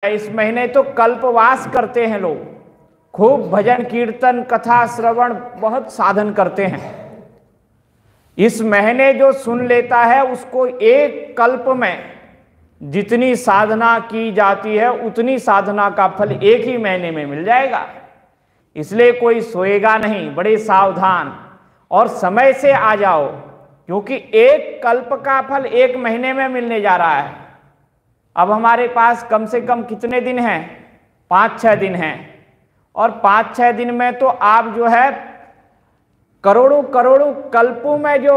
इस महीने तो कल्पवास करते हैं लोग, खूब भजन कीर्तन कथा श्रवण बहुत साधन करते हैं। इस महीने जो सुन लेता है उसको एक कल्प में जितनी साधना की जाती है उतनी साधना का फल एक ही महीने में मिल जाएगा। इसलिए कोई सोएगा नहीं, बड़े सावधान और समय से आ जाओ, क्योंकि एक कल्प का फल एक महीने में मिलने जा रहा है। अब हमारे पास कम से कम कितने दिन हैं? 5-6 दिन हैं, और 5-6 दिन में तो आप जो है करोड़ों करोड़ों कल्पों में जो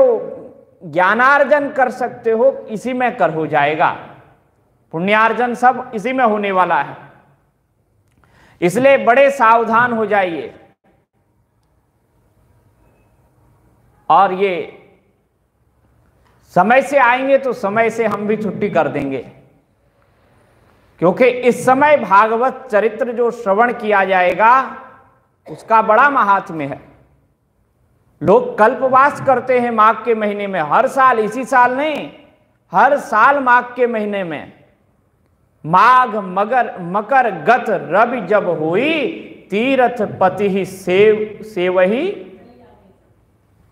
ज्ञानार्जन कर सकते हो इसी में कर हो जाएगा। पुण्यार्जन सब इसी में होने वाला है। इसलिए बड़े सावधान हो जाइए। और ये समय से आएंगे तो समय से हम भी छुट्टी कर देंगे, क्योंकि इस समय भागवत चरित्र जो श्रवण किया जाएगा उसका बड़ा महात्म्य है। लोग कल्पवास करते हैं माघ के महीने में, हर साल, इसी साल नहीं, हर साल माघ के महीने में। माघ मकर गत रवि जब हुई, तीरथ पति ही सेवही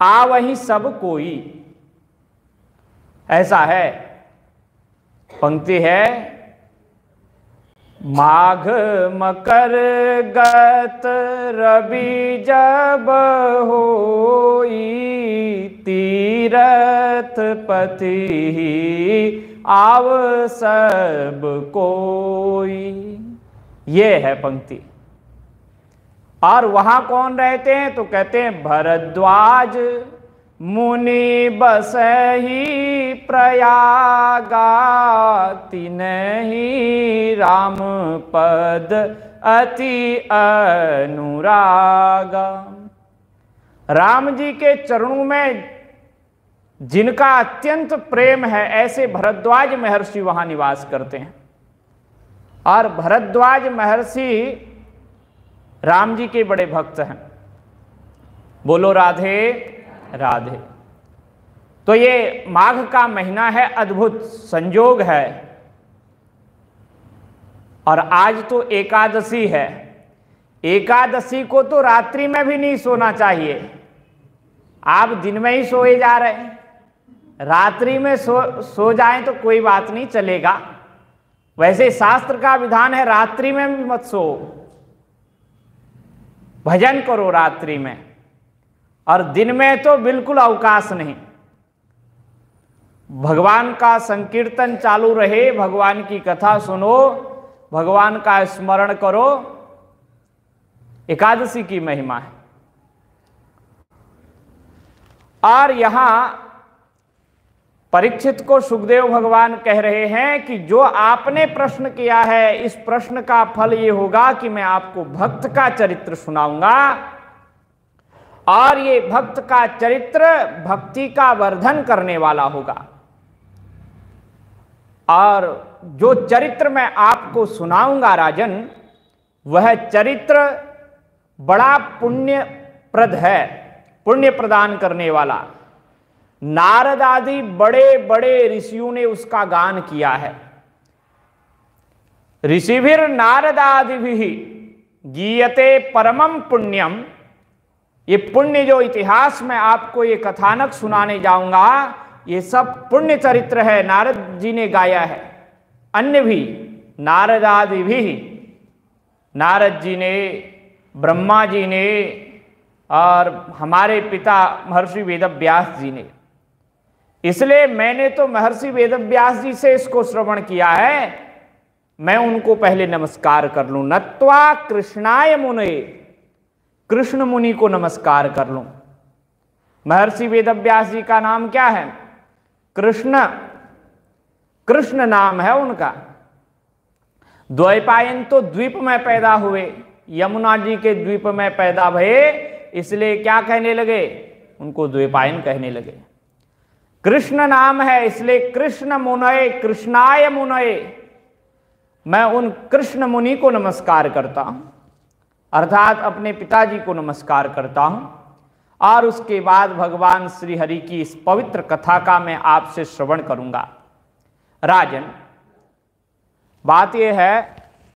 आवही सब कोई। ऐसा है, पंक्ति है, माघ मकर गत रवि जब होई, तीरथ पति आव सब कोई। ये है पंक्ति। और वहां कौन रहते हैं? तो कहते हैं भरद्वाज मुनि बसहि प्रयागा, तिनहि राम पद अति अनुरागा। राम जी के चरणों में जिनका अत्यंत प्रेम है, ऐसे भरद्वाज महर्षि वहां निवास करते हैं। और भरद्वाज महर्षि राम जी के बड़े भक्त हैं। बोलो राधे राधे। तो ये माघ का महीना है, अद्भुत संयोग है। और आज तो एकादशी है। एकादशी को तो रात्रि में भी नहीं सोना चाहिए। आप दिन में ही सोए जा रहे हैं, रात्रि में सो जाएं तो कोई बात नहीं, चलेगा। वैसे शास्त्र का विधान है रात्रि में भी मत सो, भजन करो रात्रि में, और दिन में तो बिल्कुल अवकाश नहीं। भगवान का संकीर्तन चालू रहे, भगवान की कथा सुनो, भगवान का स्मरण करो। एकादशी की महिमा है। और यहां परीक्षित को सुखदेव भगवान कह रहे हैं कि जो आपने प्रश्न किया है, इस प्रश्न का फल ये होगा कि मैं आपको भक्त का चरित्र सुनाऊंगा। और ये भक्त का चरित्र भक्ति का वर्धन करने वाला होगा। और जो चरित्र मैं आपको सुनाऊंगा राजन, वह चरित्र बड़ा पुण्यप्रद है, पुण्य प्रदान करने वाला। नारद आदि बड़े बड़े ऋषियों ने उसका गान किया है। ऋषिभिर नारदादिभिः गीयते परमं पुण्यम। ये पुण्य जो इतिहास में आपको ये कथानक सुनाने जाऊंगा, ये सब पुण्य चरित्र है, नारद जी ने गाया है। अन्य भी नारद आदि भी, नारद जी ने, ब्रह्मा जी ने, और हमारे पिता महर्षि वेदव्यास जी ने। इसलिए मैंने तो महर्षि वेदव्यास जी से इसको श्रवण किया है। मैं उनको पहले नमस्कार कर लूं। नत्वा कृष्णाय मुने, कृष्ण मुनि को नमस्कार कर लूं। महर्षि वेदव्यास जी का नाम क्या है? कृष्ण, कृष्ण नाम है उनका। द्वैपायन तो द्वीप में पैदा हुए, यमुना जी के द्वीप में पैदा भये, इसलिए क्या कहने लगे? उनको द्वैपायन कहने लगे। कृष्ण नाम है, इसलिए कृष्ण मुनये, कृष्णाय मुनये। मैं उन कृष्ण मुनि को नमस्कार करता हूं, अर्थात अपने पिताजी को नमस्कार करता हूं। और उसके बाद भगवान श्री हरि की इस पवित्र कथा का मैं आपसे श्रवण करूंगा। राजन, बात यह है